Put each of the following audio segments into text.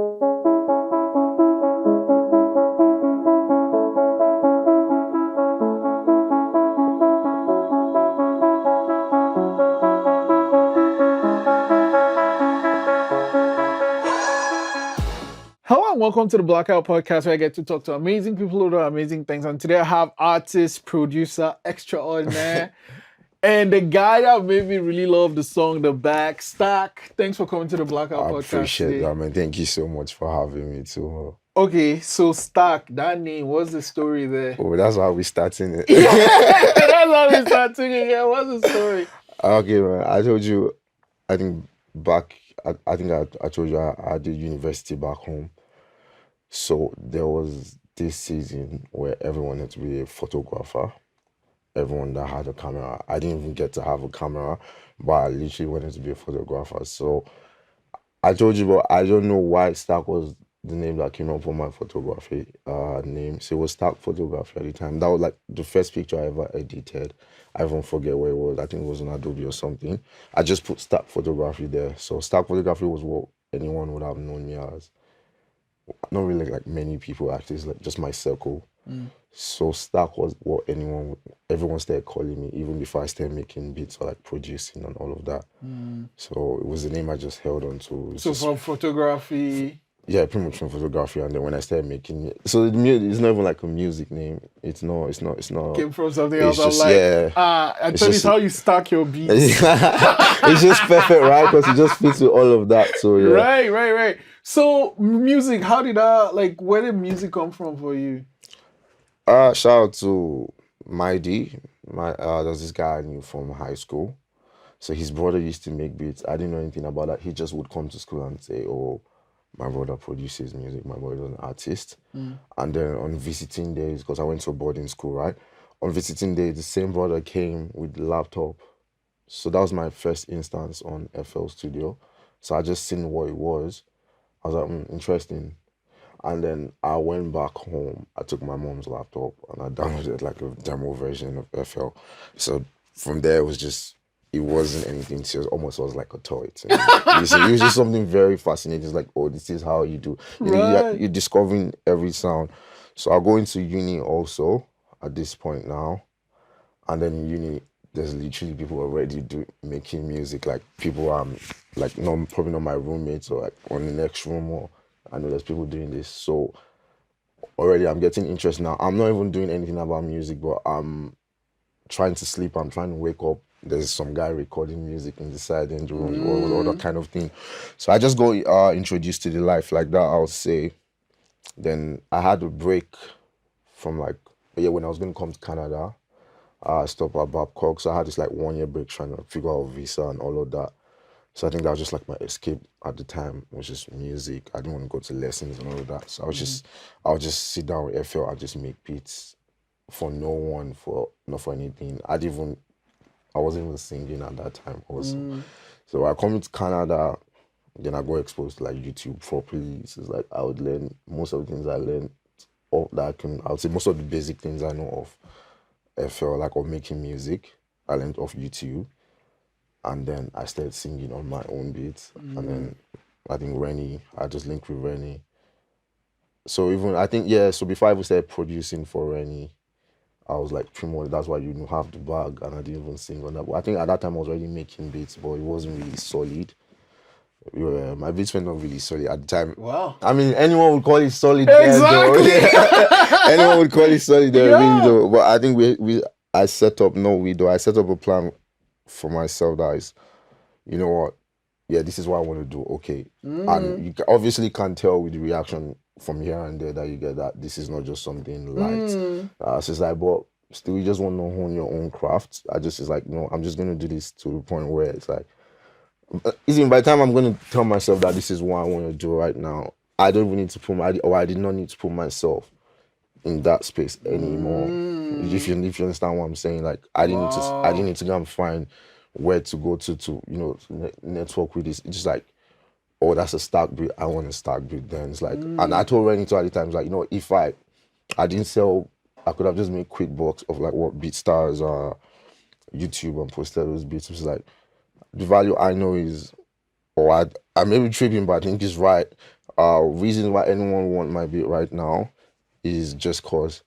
Hello and welcome to the Blackout Podcast, where I get to talk to amazing people who do amazing things. And today I have artist, producer, extraordinaire, and the guy that made me really love the song, The Back, Stak. Thanks for coming to the Blackout I Podcast appreciate today. that, man. Thank you so much for having me too. Okay, so Stak, that name, what's the story there? Oh, that's how we starting it. That's how we start singing. Yeah, what's the story? Okay, man. I told you, I think back, I think I told you I did university back home. So there was this season where everyone had to be a photographer. Everyone that had a camera. I didn't even get to have a camera, but I literally wanted to be a photographer. So I told you, but I don't know why Stark was the name that came up for my photography name. So it was Stark Photography at the time. That was like the first picture I ever edited. I even forget where it was. I think it was on Adobe or something. I just put Stark Photography there. So Stark Photography was what anyone would have known me as. Not really like many people actually, it's like just my circle. So Stark was what everyone started calling me even before I started making beats or like producing and all of that. So it was the name I just held on to. So from photography. Yeah, pretty much from photography, and then when I started making it, so it's not even like a music name. It's not. Came from something It's else. just, I'm like, yeah. I It's thought it's just- how you stack your beats. It's just perfect, right? Because it just fits with all of that. So yeah. Right. So music, how did that, like, where did music come from for you? Shout out to my D. There's this guy I knew from high school. So his brother used to make beats. I didn't know anything about that. He just would come to school and say, "Oh, my brother produces music. My brother's an artist." And then on visiting days, because I went to a boarding school, right? On visiting days, the same brother came with the laptop. So that was my first instance on FL Studio. So I just seen what it was. I was like, interesting. And then I went back home. I took my mom's laptop and I downloaded like a demo version of FL. So from there, it wasn't anything serious. Almost was like a toy. It was just something very fascinating. It's like, oh, this is how you do. You're discovering every sound. So I'll go into uni also at this point now. And then in uni, there's literally people already making music. Like people like probably not my roommates or like on the next room, or I know there's people doing this. So already I'm getting interest now. I'm not even doing anything about music, but I'm trying to sleep. I'm trying to wake up. There's some guy recording music in the side end room or all that kind of thing. So I just got introduced to the life like that, I'll say. Then I had a break from when I was going to come to Canada. I stopped at Babcock. So I had this like 1 year break trying to figure out visa and all of that. So I think that was just like my escape at the time, was just music. I didn't want to go to lessons and all of that. So I would just sit down with FL and just make beats for no one, not for anything. I wasn't even singing at that time also. So I come to Canada, then I got exposed to like YouTube properly. So it's like I would learn most of the things I learned, or that I would say most of the basic things I know of FL, like of making music, I learned off YouTube. And then I started singing on my own beats. And then I think I just linked with Arenye. So so before I even started producing for Arenye, I was like, that's why you have the bag, and I didn't even sing on that. But I think at that time I was already making beats, but it wasn't really solid. Yeah, my beats were not really solid at the time. Wow. I mean, anyone would call it solid. Exactly. Then, though. Anyone would call it solid, Yeah. really, though. But I think I set up a plan for myself that is, you know what, yeah, this is what I want to do, okay. And you obviously can't tell with the reaction from here and there that you get that this is not just something light. So it's like, but still you just want to hone your own craft. It's like, no, I'm just going to do this to the point where it's like, even by the time I'm going to tell myself that this is what I want to do right now, I don't even need to I did not need to put myself in that space anymore. If you understand what I'm saying, like I didn't need to go and find where to go to network with this. It's just like, oh, that's a Stak beat. I want a Stak beat. Then it's like, and I told Rennie at the times, like, if I didn't sell, I could have just made quick bucks of like what BeatStars are, YouTube, and posted those beats. It's like the value I know is, or I may be tripping, but I think it's right. Reason why anyone want my beat right now is just cause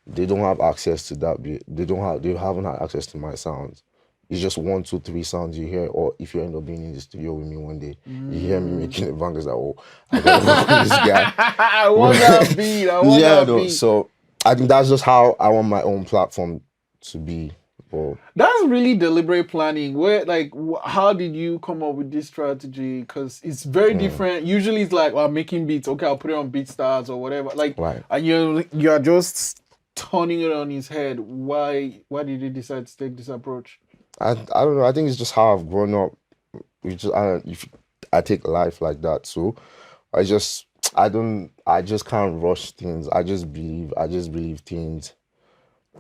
they don't have access to that beat. They haven't had access to my sounds. It's just one, two, three sounds you hear, or if you end up being in the studio with me one day, you hear me making a bang, it's like, oh, I gotta work with this guy. I want that beat. I want Yeah, that no. beat. So I think that's just how I want my own platform to be. But That's really deliberate planning. Where, like, how did you come up with this strategy? Because it's very different. Usually, it's like, well, I'm making beats. Okay, I'll put it on BeatStars or whatever. Like, right. and you're just turning it on his head. Why did you decide to take this approach? I don't know. I think it's just how I've grown up. I take life like that too. I just I just can't rush things. I just believe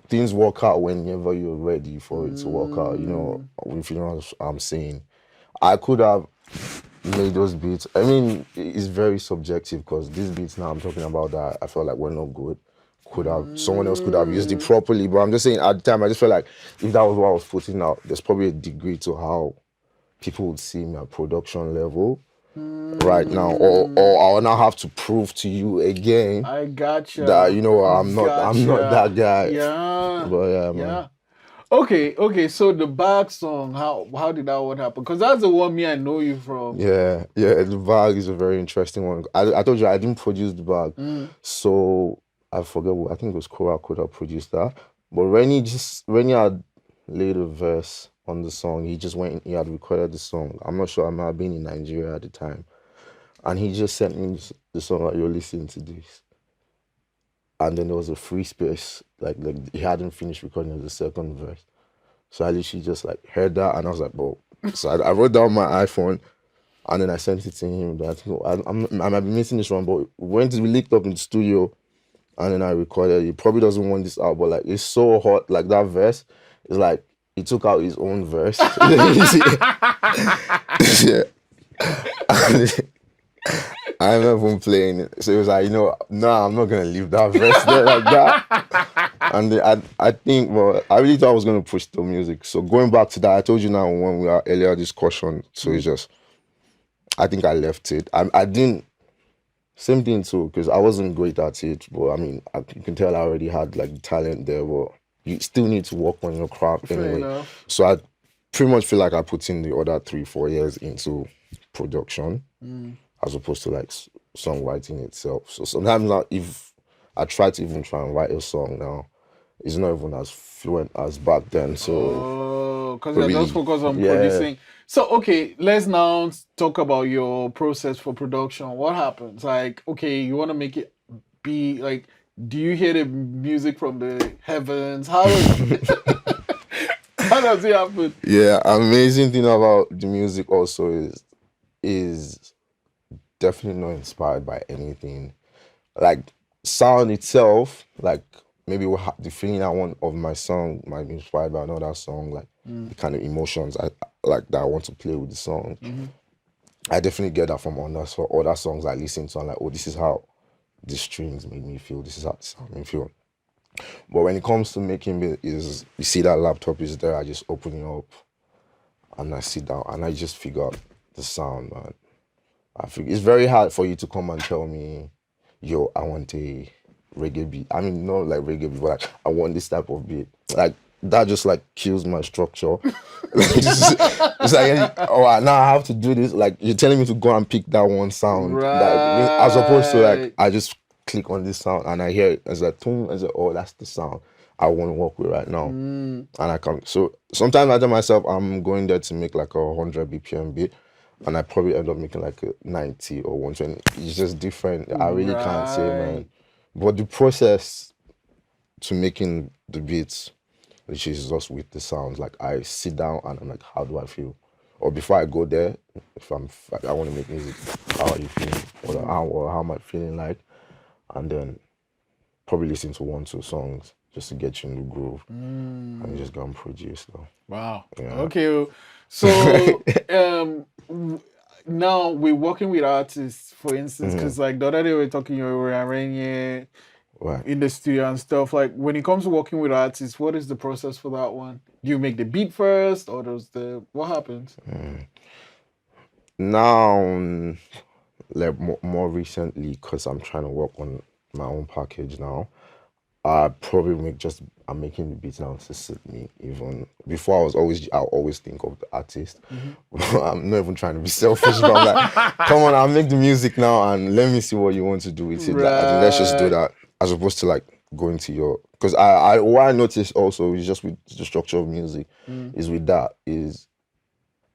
things work out whenever you're ready for it to work out. You know, if you know what I'm saying. I could have made those beats. I mean, it's very subjective because these beats now I'm talking about that I felt like were not good. Someone else could have used it properly, but I'm just saying at the time I just felt like if that was what I was putting out, there's probably a degree to how people would see my production level right now, or I'll now have to prove to you again I gotcha. that you know I'm not that guy. Yeah. But yeah, man. Yeah. Okay. So the bag song, how did that one happen? Because that's the one me I know you from. Yeah. The bag is a very interesting one. I told you I didn't produce the bag, so I forget. I think it was Cora could have produced that. But Rennie had laid a verse on the song. He had recorded the song. I'm not sure. I might have been in Nigeria at the time, and he just sent me the song like, "You're listening to this." And then there was a free space, like he hadn't finished recording the second verse. So I literally just like heard that, and I was like, "Bro." So I wrote down my iPhone, and then I sent it to him. That I might be missing this one, but we linked up in the studio, and then I recorded. He probably doesn't want this out, but like it's so hot. Like that verse is like he took out his own verse. Yeah. I remember him playing it. So it was like, you know, no, I'm not gonna leave that verse there like that. And I think, well, I really thought I was gonna push the music. So going back to that, I told you now when we had earlier discussion. So it's just, I think I left it. I didn't. Same thing too, because I wasn't great at it. But I mean, you can tell I already had like talent there. But you still need to work on your craft anyway. Enough. So I pretty much feel like I put in the other 3-4 years into production as opposed to like songwriting itself. So sometimes now, if I try and write a song now, it's not even as fluent as back then. So because you're just focused on producing. So okay, let's now talk about your process for production. What happens? Like, okay, you want to make it be like, do you hear the music from the heavens? How does it happen? Yeah, amazing thing about the music also is definitely not inspired by anything. Like sound itself, like maybe the feeling I want of my song might be inspired by another song, like the kind of emotions I like that I want to play with the song. I definitely get that from other songs I listen to. I'm like, oh, this is how the strings made me feel. This is how the sound made me feel. But when it comes to making it, you see that laptop is there. I just open it up and I sit down and I just figure out the sound, man. I think it's very hard for you to come and tell me, yo, I want a reggae beat. I mean, not like reggae beat, but like I want this type of beat. Like that just like kills my structure. It's like, oh, now I have to do this. Like you're telling me to go and pick that one sound, right? As opposed to like I just click on this sound and I hear it as a tune. As oh, that's the sound I want to work with right now, and I can. So sometimes I tell myself I'm going there to make like a 100 BPM beat. And I probably end up making like a 90 or 120. It's just different. I really can't say, man. But the process to making the beats, which is just with the sounds, like I sit down and I'm like, how do I feel? Or before I go there, if I want to make music, how are you feeling? Or how am I feeling like? And then probably listen to 1-2 songs just to get you in the groove. And you just go and produce though. Wow. Yeah. Okay. So now we're working with artists, for instance, because like the other day we were talking, you were Arenye in the studio and stuff. Like when it comes to working with artists, what is the process for that one? Do you make the beat first, or what happens? Now, like more recently, because I'm trying to work on my own package now. I probably I'm making the beats now to suit me. Even before I always think of the artist. I'm not even trying to be selfish, but I'm like, come on, I'll make the music now and let me see what you want to do with it. Like, let's just do Right. that as opposed to like going to your, because I what I noticed also is just with the structure of music is with that is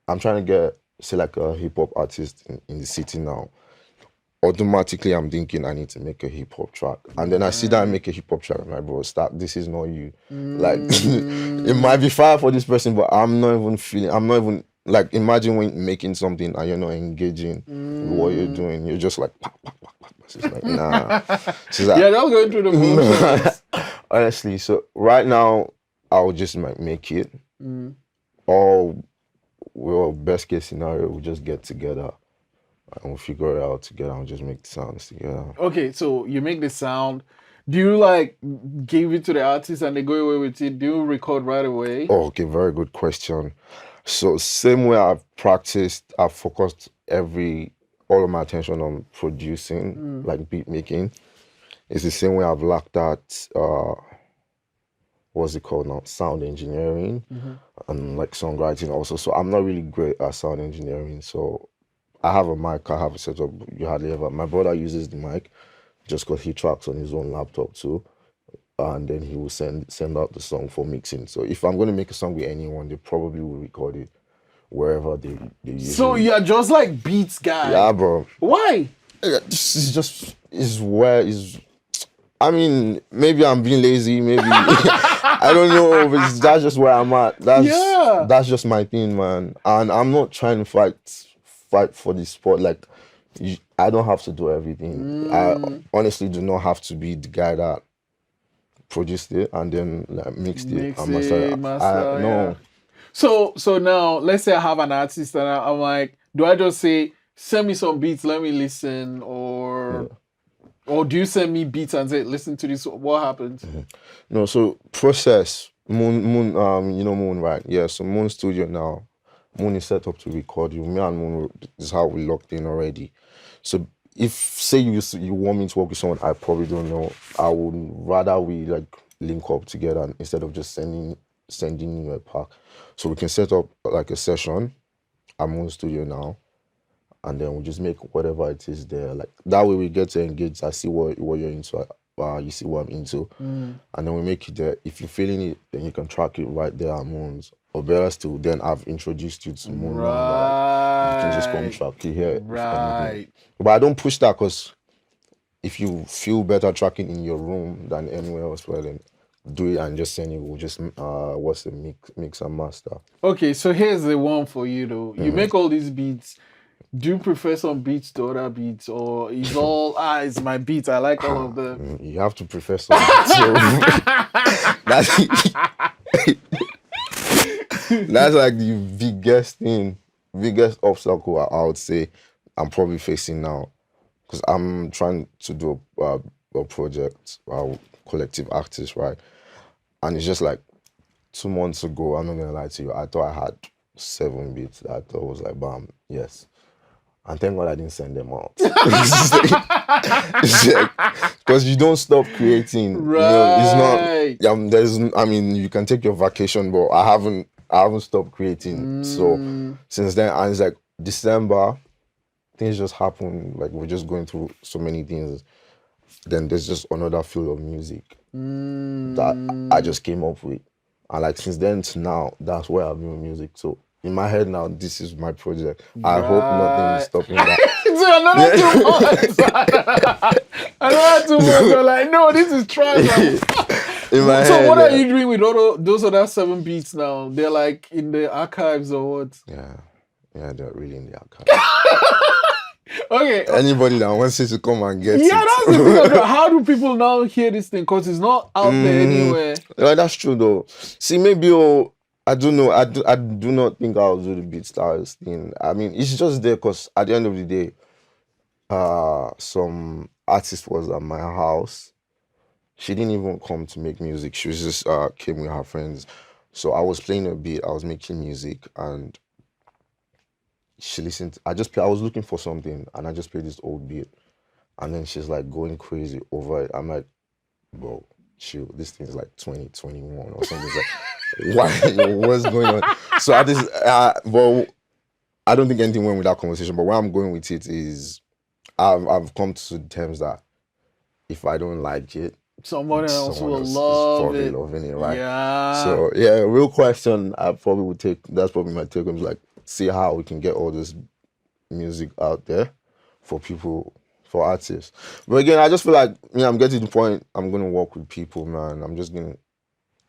I'm trying to get say like a hip hop artist in the city now. Automatically I'm thinking I need to make a hip hop track. And then I see that I make a hip hop track, I'm like, bro, stop, this is not you. Like it might be fire for this person, but I'm not even like imagine when making something and you're not engaging with what you're doing. You're just like pa, pa, pa, pa. She's like, nah. She's like, Yeah, that's going through the motions. honestly, so right now I'll just make it. Or well, best case scenario, we'll just get together and we'll figure it out together and just make the sounds together. Okay, so you make the sound. Do you like give it to the artist and they go away with it? Do you record right away? Oh, okay, very good question. So same way I've focused all of my attention on producing, like beat making. It's the same way I've lacked that what's it called now? Sound engineering and like songwriting also. So I'm not really great at sound engineering. So I have a mic, I have a setup. You hardly ever. My brother uses the mic just because he tracks on his own laptop too, and then he will send out the song for mixing. So if I'm going to make a song with anyone, they probably will record it wherever they usually. So you're just like beats guy. Yeah, bro. Why? Yeah, this is just is where is. I mean, maybe I'm being lazy. Maybe I don't know. But that's just where I'm at. That's just my thing, man. And I'm not trying to fight for the sport. Like, I don't have to do everything. I honestly do not have to be the guy that produced it and then like, mixed it and mastered it. No. So now let's say I have an artist and I'm like, do I just say send me some beats, let me listen, or do you send me beats and say listen to this? What happens? No, so process Moon, Moon, right? Yeah, so Moon Studio now. Moon is set up to record you. Me and Moon is how we locked in already. So if say you want me to work with someone I probably don't know, I would rather we like link up together instead of just sending you a pack. So we can set up like a session at Moon Studio now, and then we just make whatever it is there. Like that way we get to engage. I see what you're into. You see what I'm into, and then we make it there. If you're feeling it, then you can track it right there at Moon's. Or better still, then I've introduced you to Moon now. Like, you can just come track it here. Right. But I don't push that because if you feel better tracking in your room than anywhere else, well then do it and just send it. We'll just what's the mix and master. Okay, so here's the one for you though. You make all these beats. Do you prefer some beats to other beats, or is all it's my beats? I like all of them. You have to prefer some beats. So that's like the biggest obstacle I would say I'm probably facing now, because I'm trying to do a project, collective artist, right? And it's just like 2 months ago, I'm not gonna lie to you, I thought I had 7 beats that I thought was like, bam, yes. And thank God I didn't send them out. Because you don't stop creating. Right. It's not, you can take your vacation, but I haven't stopped creating. So since then, and it's like December, things just happen. Like we're just going through so many things. Then there's just another field of music that I just came up with. And like since then to now, that's where I've been with music. So in my head now, this is my project. I hope nothing is stopping that. So another 2 months. Another 2 months. You're like, no, this is trash. So what are you doing with all those other 7 beats now? They're like in the archives or what? Yeah, they're really in the archive. Okay. Anybody that wants it to come and get it. Yeah, that's the thing. How do people now hear this thing? Because it's not out there anywhere. Yeah, that's true though. See, maybe I don't know. I do not think I'll do the BeatStars thing. I mean, it's just there because at the end of the day, some artist was at my house. She didn't even come to make music. She was just came with her friends. So I was playing a beat. I was making music, and she listened. I was looking for something, and I just played this old beat, and then she's like going crazy over it. I'm like, bro, chill. This thing's like 2021 or something. It's like, why? What's going on? So I just, well, I don't think anything went with that conversation. But where I'm going with it is, I've come to terms that if I don't like it, Someone else will is love probably it. loving it, right? Yeah. So yeah, real question I probably would take. That's probably my take home, is like, see how we can get all this music out there for people, for artists. But again, I just feel like, I'm getting to the point. I'm gonna work with people, man.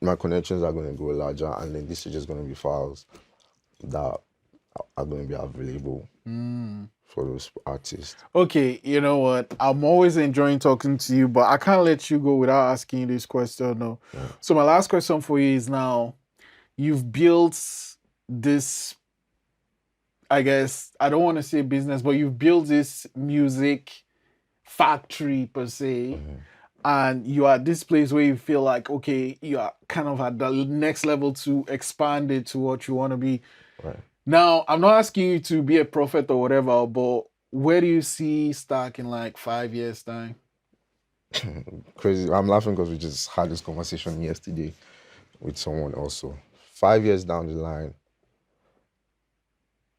My connections are gonna grow larger, and then this is just gonna be files that are gonna be available for those artists. Okay, you know what? I'm always enjoying talking to you, but I can't let you go without asking you this question. No. Yeah. So my last question for you is, now you've built this, I guess, I don't want to say business, but you've built this music factory per se. And you are at this place where you feel like, okay, you are kind of at the next level to expand it to what you want to be. Right. Now, I'm not asking you to be a prophet or whatever, but where do you see Stak in like 5 years' time? Crazy. I'm laughing because we just had this conversation yesterday with someone also. 5 years down the line,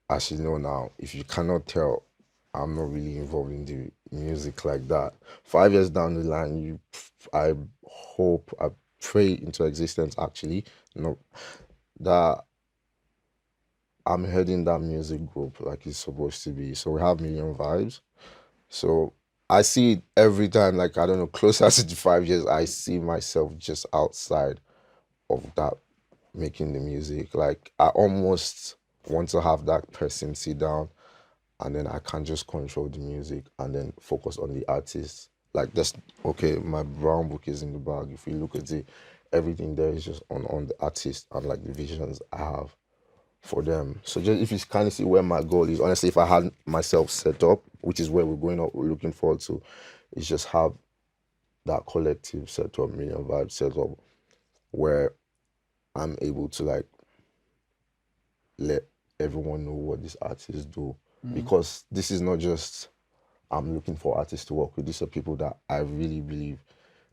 as you know now, if you cannot tell, I'm not really involved in the music like that. 5 years down the line, I hope, I pray into existence actually, that I'm heading that music group like it's supposed to be. So we have Million Vibes. So I see it every time, like, I don't know, closer to the 5 years, I see myself just outside of that, making the music. Like, I almost want to have that person sit down, and then I can just control the music and then focus on the artist. Like, that's, okay, my brown book is in the bag. If you look at it, everything there is just on the artist and like the visions I have for them. So just, if you kind of see where my goal is, honestly, if I had myself set up, which is where we're looking forward to, is just have that collective set up, Million Vibes set up, where I'm able to like let everyone know what these artists do. Because this is not just, I'm looking for artists to work with. These are people that I really believe,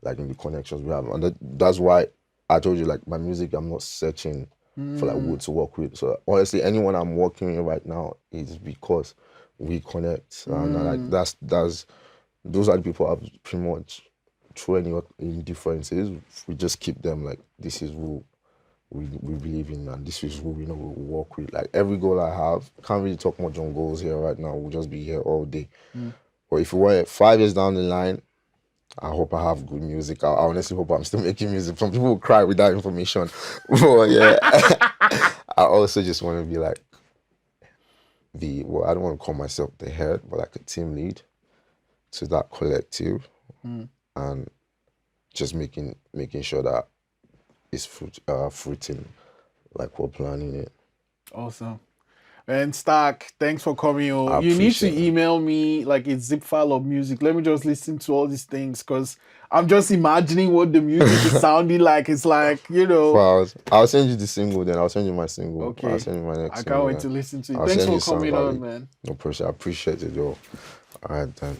like, in the connections we have. And that's why I told you, like, my music, I'm not searching for like who to work with. So honestly, anyone I'm working with right now is because we connect. And like, those are the people I've pretty much, through any indifferences, we just keep them like, this is who we believe in, and this is who we know we'll work with. Like, every goal I have, can't really talk much on goals here right now. We'll just be here all day. But if we were 5 years down the line, I hope I have good music. I honestly hope I'm still making music. Some people will cry with that information. But yeah, I also just want to be like I don't want to call myself the head, but like a team lead to that collective, and just making sure that it's fruiting like we're planning it. Awesome. And Stak, thanks for coming. You need to email me like a zip file of music. Let me just listen to all these things, because I'm just imagining what the music is sounding like. It's like, you know. I'll send you the single then. I'll send you my single. Okay. I'll send you my next single. I can't wait to listen to it. Thanks for coming on, man. No pressure. I appreciate it, though. All right, then.